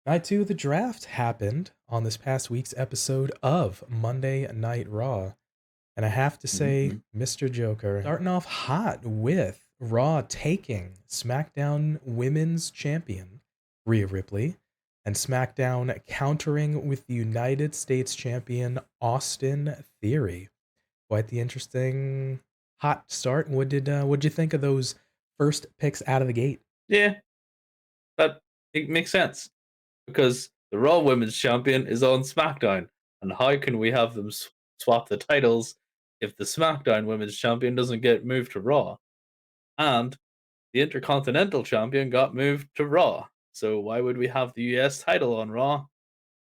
Night 2 of the draft happened on this past week's episode of Monday Night Raw. And I have to say, Mhm. Mr. Joker, starting off hot with Raw taking SmackDown Women's Champion, Rhea Ripley, and SmackDown countering with the United States Champion, Austin Theory. Quite the interesting hot start. What'd you think of those first picks out of the gate? Yeah, that it makes sense because the Raw Women's Champion is on SmackDown, and how can we have them swap the titles if the SmackDown Women's Champion doesn't get moved to Raw, and the Intercontinental Champion got moved to Raw? So why would we have the US title on Raw?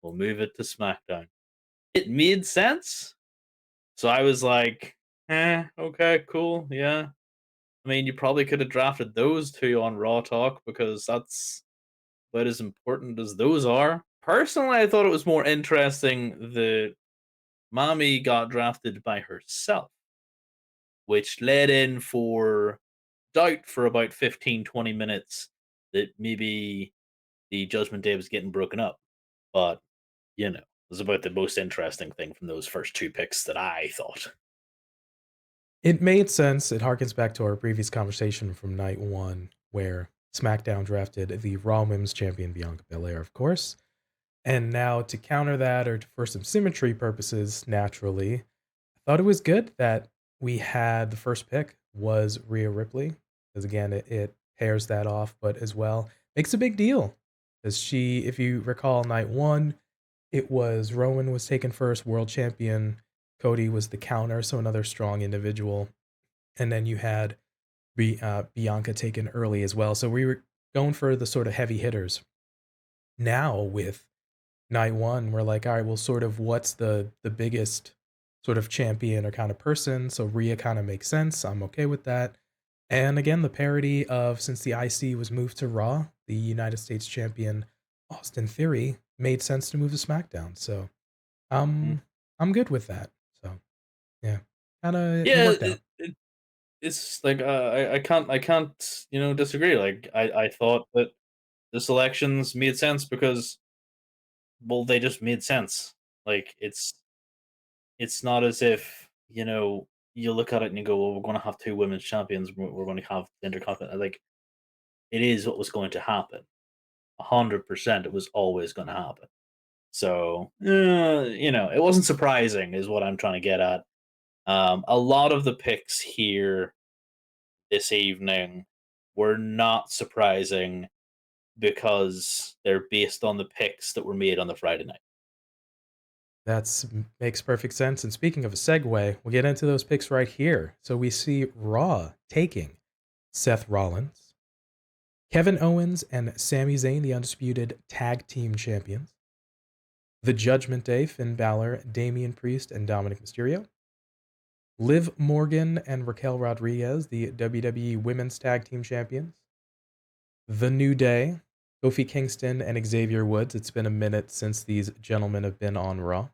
We'll move it to SmackDown. It made sense. So I was like, okay, cool, yeah. I mean, you probably could have drafted those two on Raw Talk because that's about as important as those are. Personally, I thought it was more interesting that Mami got drafted by herself, which led in for doubt for about 15, 20 minutes that maybe the Judgment Day was getting broken up. But, it was about the most interesting thing from those first two picks that I thought. It made sense. It harkens back to our previous conversation from night one, where SmackDown drafted the Raw Women's Champion Bianca Belair, of course. And now to counter that, or for some symmetry purposes, naturally, I thought it was good that we had the first pick was Rhea Ripley, because again, it pairs that off, but as well makes a big deal. Because she, if you recall, night one, it was Rowan was taken first, world champion. Cody was the counter, so another strong individual. And then you had Bianca taken early as well. So we were going for the sort of heavy hitters. Now with night one, we're like, all right, well, sort of what's the biggest sort of champion or kind of person? So Rhea kind of makes sense. I'm okay with that. And again, the parody of since the IC was moved to Raw, the United States champion Austin Theory made sense to move to SmackDown. So Mhm. um I'm good with that. So yeah. Kinda it Yeah, worked out. it's like I can't disagree. Like I thought that the selections made sense because well they just made sense. Like it's not as if you look at it and you go, well, we're going to have two women's champions. We're going to have the intercontinental. Like it is what was going to happen. 100%, it was always going to happen. So it wasn't surprising, is what I'm trying to get at. A lot of the picks here this evening were not surprising because they're based on the picks that were made on the Friday night. That's makes perfect sense. And speaking of a segue, we'll get into those picks right here. So we see Raw taking Seth Rollins, Kevin Owens, and Sami Zayn, the Undisputed Tag Team Champions. The Judgment Day, Finn Balor, Damian Priest, and Dominik Mysterio. Liv Morgan and Raquel Rodriguez, the WWE Women's Tag Team Champions. The New Day, Kofi Kingston and Xavier Woods. It's been a minute since these gentlemen have been on Raw.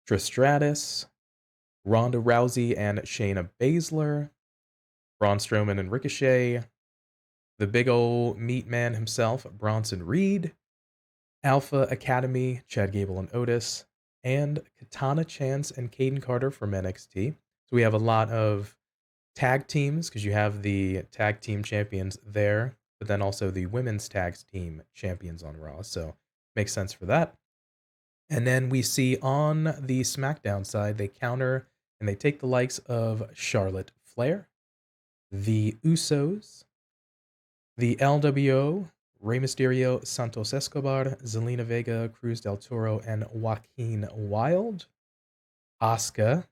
Trish Stratus, Ronda Rousey and Shayna Baszler, Braun Strowman and Ricochet, the big ol' meat man himself, Bronson Reed, Alpha Academy, Chad Gable and Otis, and Katana Chance and Caden Carter from NXT. So we have a lot of tag teams because you have the tag team champions there, but then also the women's tag team champions on Raw. So makes sense for that. And then we see on the SmackDown side, they counter and they take the likes of Charlotte Flair, the Usos, the LWO, Rey Mysterio, Santos Escobar, Zelina Vega, Cruz del Toro, and Joaquin Wilde. Asuka.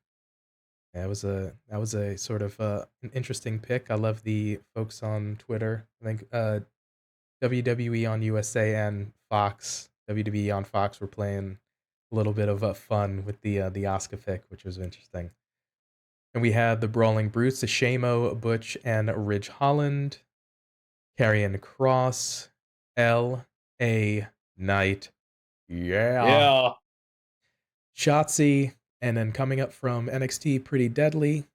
That was a sort of an interesting pick. I love the folks on Twitter. I think WWE on USA and Fox, WWE on Fox were playing a little bit of fun with the Asuka pick, which was interesting. And we had the Brawling Brutes, the Shamo, Butch, and Ridge Holland, Karrion Cross, L.A. Knight, yeah, Yeah. Shotzi, and then coming up from NXT, Pretty Deadly,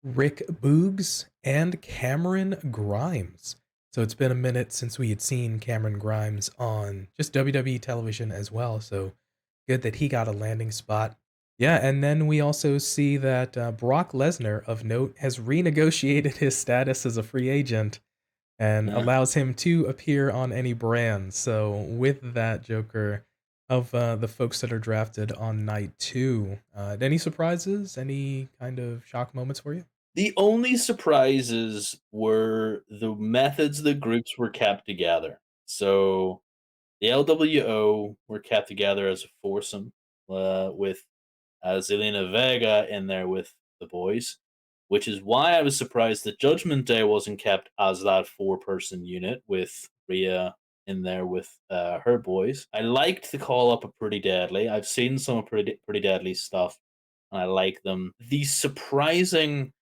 Rick Boogs, and Cameron Grimes. So it's been a minute since we had seen Cameron Grimes on just WWE television as well. So good that he got a landing spot. Yeah, and then we also see that Brock Lesnar, of note, has renegotiated his status as a free agent and Yeah. allows him to appear on any brand. So with that, Joker, of the folks that are drafted on night two, any surprises? Any kind of shock moments for you? The only surprises were the methods the groups were kept together. So the LWO were kept together as a foursome, with Zelina Vega in there with the boys, which is why I was surprised that Judgment Day wasn't kept as that four-person unit with Rhea in there with her boys. I liked the call up of Pretty Deadly. I've seen some of Pretty Deadly stuff, and I like them. The surprising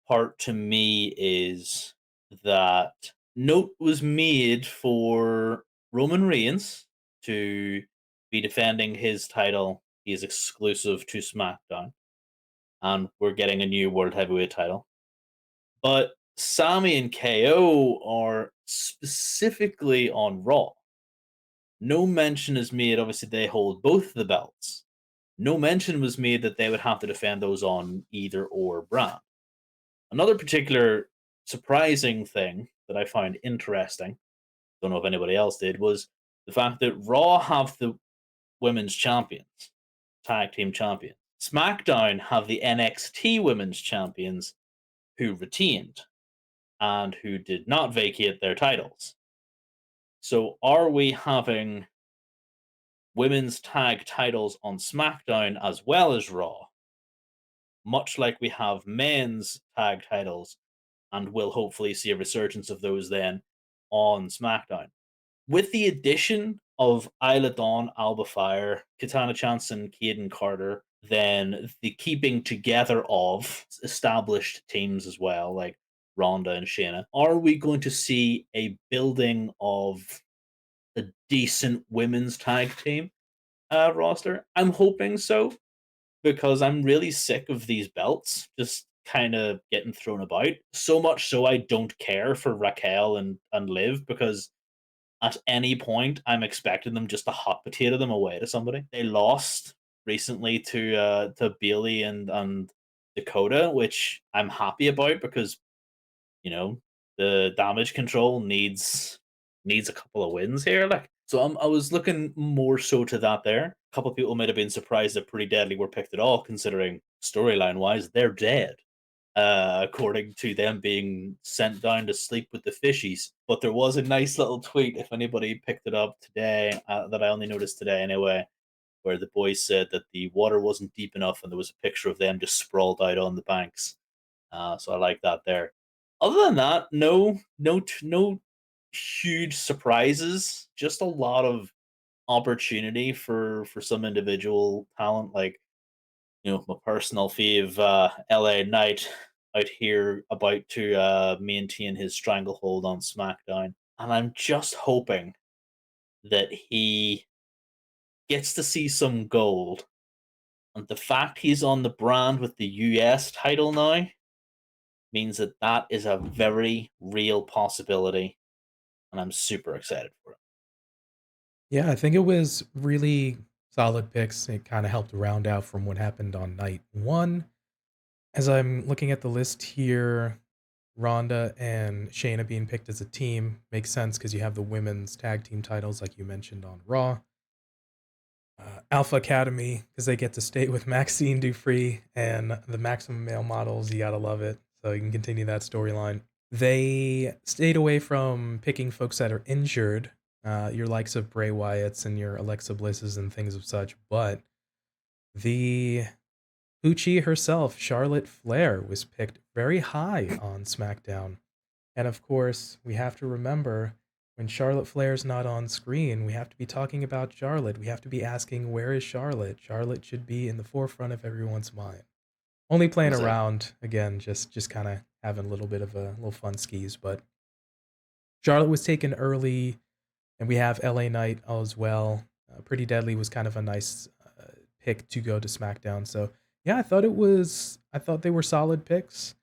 part to me is that note was made for Roman Reigns to be defending his title. He is exclusive to SmackDown, and we're getting a new World Heavyweight title. But Sami and KO are specifically on Raw. No mention is made, obviously, they hold both the belts. No mention was made that they would have to defend those on either or brand. Another particular surprising thing that I found interesting, don't know if anybody else did, was the fact that Raw have the women's champions, tag team champions. SmackDown have the NXT women's champions who retained and who did not vacate their titles. So are we having women's tag titles on SmackDown as well as Raw, much like we have men's tag titles, and we'll hopefully see a resurgence of those then on SmackDown. With the addition of Isla Dawn, Alba Fire, Katana Chance, and Caden Carter, then the keeping together of established teams as well, like Ronda and Shayna, are we going to see a building of a decent women's tag team roster? I'm hoping so, because I'm really sick of these belts just kind of getting thrown about. So much so I don't care for Raquel and Liv, because at any point I'm expecting them just to hot potato them away to somebody. They lost recently to Bailey and Dakota, which I'm happy about, because you know the damage control needs a couple of wins here. Like, so I was looking more so to that there. A couple of people might have been surprised that Pretty Deadly were picked at all, considering storyline wise they're dead, according to them being sent down to sleep with the fishies. But there was a nice little tweet, if anybody picked it up today, that I only noticed today anyway, where the boys said that the water wasn't deep enough, and there was a picture of them just sprawled out on the banks. So I like that there. Other than that, no huge surprises. Just a lot of opportunity for some individual talent, like my personal fave, LA Knight, out here about to maintain his stranglehold on SmackDown, and I'm just hoping that he gets to see some gold. And the fact he's on the brand with the US title now means that that is a very real possibility, and I'm super excited for it. Yeah, I think it was really solid picks. It kind of helped round out from what happened on night one. As I'm looking at the list here, Ronda and Shayna being picked as a team makes sense because you have the women's tag team titles, like you mentioned on Raw. Alpha Academy, because they get to stay with Maxine Dufree and the Maximum Male Models. You gotta love it. So you can continue that storyline. They stayed away from picking folks that are injured, your likes of Bray Wyatts and your Alexa Blisses and things of such. But the Poochie herself, Charlotte Flair, was picked very high on SmackDown. And of course, we have to remember when Charlotte Flair's not on screen, we have to be talking about Charlotte. We have to be asking, where is Charlotte? Charlotte should be in the forefront of everyone's mind. Only playing Exactly. around, again, just kind of having a little bit of a little fun skis. But Charlotte was taken early, and we have LA Knight as well. Pretty Deadly was kind of a nice pick to go to SmackDown. So yeah, I thought they were solid picks.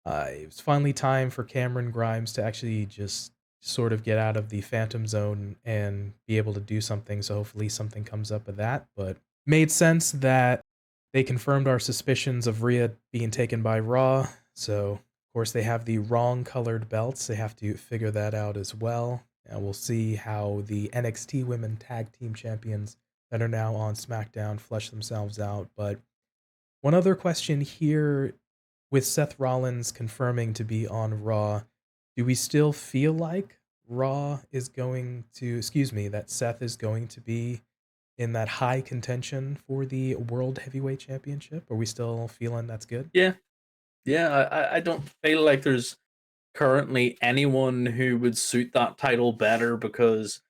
It was finally time for Cameron Grimes to actually just sort of get out of the phantom zone and be able to do something. So hopefully something comes up of that. But made sense that they confirmed our suspicions of Rhea being taken by Raw. So of course they have the wrong colored belts. They have to figure that out as well. And we'll see how the NXT Women Tag Team Champions that are now on SmackDown flesh themselves out. But one other question here, with Seth Rollins confirming to be on Raw, do we still feel like Raw is going to, excuse me, that Seth is going to be in that high contention for the World Heavyweight Championship? Are we still feeling that's good? Yeah, yeah. I don't feel like there's currently anyone who would suit that title better because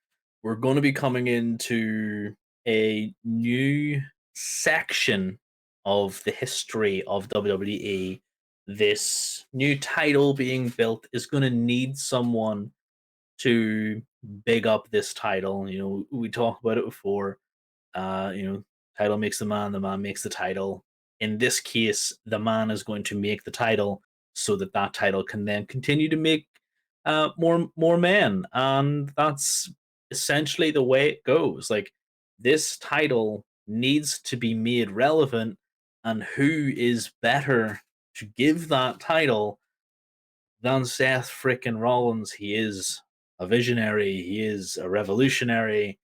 we're going to be coming into a new section of the history of WWE. This new title being built is going to need someone to big up this title. You know, we talked about it before. You know, title makes the man makes the title. In this case, the man is going to make the title so that that title can then continue to make more men, and that's essentially the way it goes. Like this title needs to be made relevant, and who is better to give that title than Seth frickin' Rollins? He is a visionary. He is a revolutionary.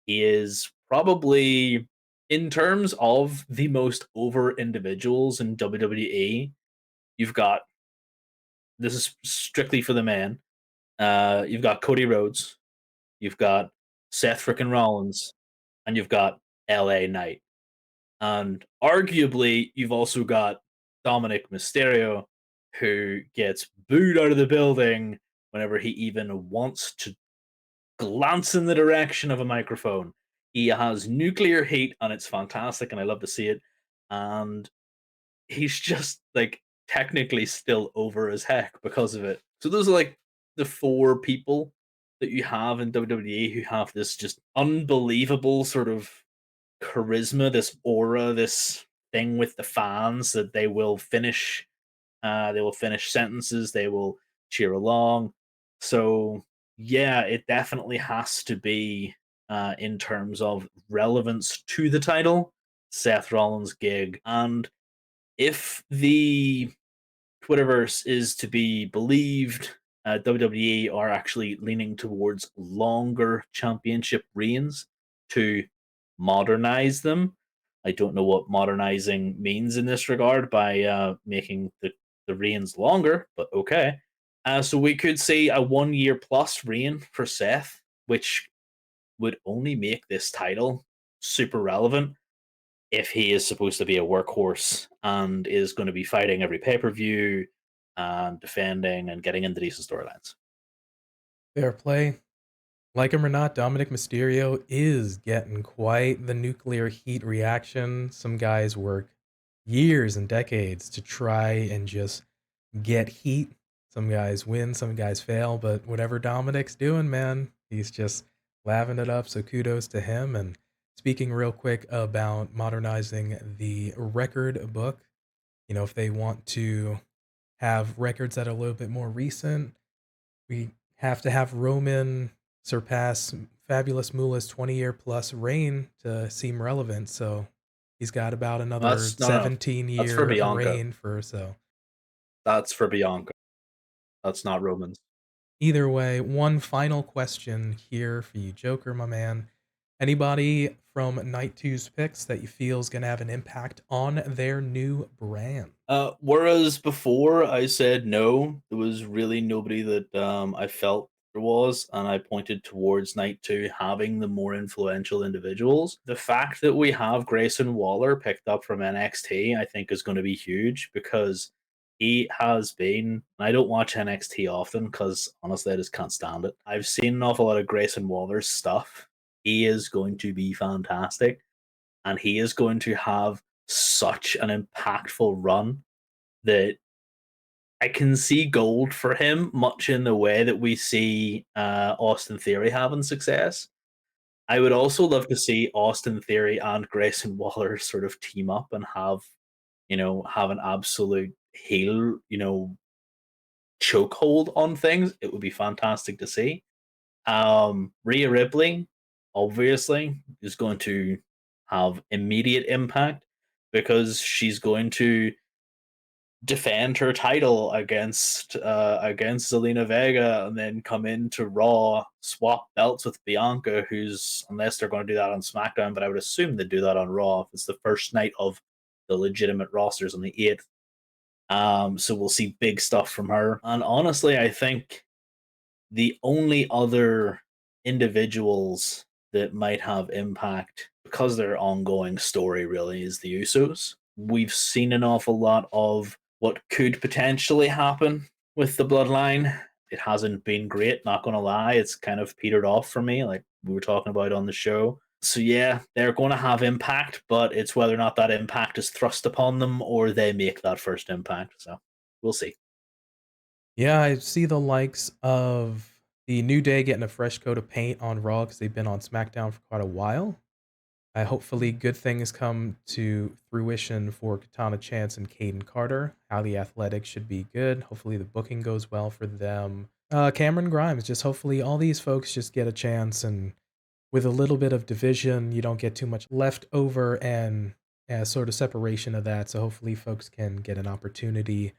He is probably, in terms of the most over individuals in WWE, you've got, this is strictly for the men. You've got Cody Rhodes, you've got Seth frickin' Rollins, and you've got LA Knight. And arguably, you've also got Dominik Mysterio, who gets booed out of the building whenever he even wants to glance in the direction of a microphone. He has nuclear heat, and it's fantastic, and I love to see it. And he's just like technically still over as heck because of it. So those are like the four people that you have in WWE who have this just unbelievable sort of charisma, this aura, this thing with the fans that they will finish sentences, they will cheer along. So yeah, it definitely has to be in terms of relevance to the title, Seth Rollins' gig. And if the Twitterverse is to be believed, WWE are actually leaning towards longer championship reigns to modernize them. I don't know what modernizing means in this regard by making the reigns longer, but okay. So we could see a 1 year plus reign for Seth, which would only make this title super relevant if he is supposed to be a workhorse and is going to be fighting every pay per view and defending and getting into decent storylines. Fair play. Like him or not, Dominik Mysterio is getting quite the nuclear heat reaction. Some guys work years and decades to try and just get heat. Some guys win, some guys fail, but whatever Dominik's doing, man, he's just laving it up. So kudos to him. And speaking real quick about modernizing the record book, if they want to have records that are a little bit more recent, we have to have Roman surpass Fabulous Moolah's 20-year plus reign to seem relevant. So he's got about another That's no, no. That's for 17-year Bianca. reign for so. That's for Bianca. That's not Romans. Either way, one final question here for you, Joker, my man. Anybody from Night Two's picks that you feel is going to have an impact on their new brand? Whereas before I said no, there was really nobody that I felt there was, and I pointed towards Night 2 having the more influential individuals. The fact that we have Grayson Waller picked up from NXT, I think, is going to be huge because he has been. I don't watch NXT often because honestly, I just can't stand it. I've seen an awful lot of Grayson Waller's stuff. He is going to be fantastic, and he is going to have such an impactful run that I can see gold for him, much in the way that we see Austin Theory having success. I would also love to see Austin Theory and Grayson Waller sort of team up and have an absolute heel, chokehold on things, it would be fantastic to see. Rhea Ripley, obviously, is going to have immediate impact because she's going to defend her title against Zelina Vega, and then come into Raw, swap belts with Bianca, who's, unless they're going to do that on SmackDown, but I would assume they do that on Raw if it's the first night of the legitimate rosters on the 8th. So we'll see big stuff from her. And honestly, I think the only other individuals that might have impact because their ongoing story really is the Usos. We've seen an awful lot of what could potentially happen with the bloodline. It hasn't been great, not gonna lie. It's kind of petered off for me, like we were talking about on the show. So yeah, they're going to have impact, but it's whether or not that impact is thrust upon them or they make that first impact. So we'll see. Yeah, I see the likes of the New Day getting a fresh coat of paint on Raw because they've been on SmackDown for quite a while. I hopefully good things come to fruition for Katana Chance and Caden Carter. Highly Athletic should be good. Hopefully the booking goes well for them. Cameron Grimes, just hopefully all these folks just get a chance, and with a little bit of division, you don't get too much left over and sort of separation of that. So hopefully folks can get an opportunity.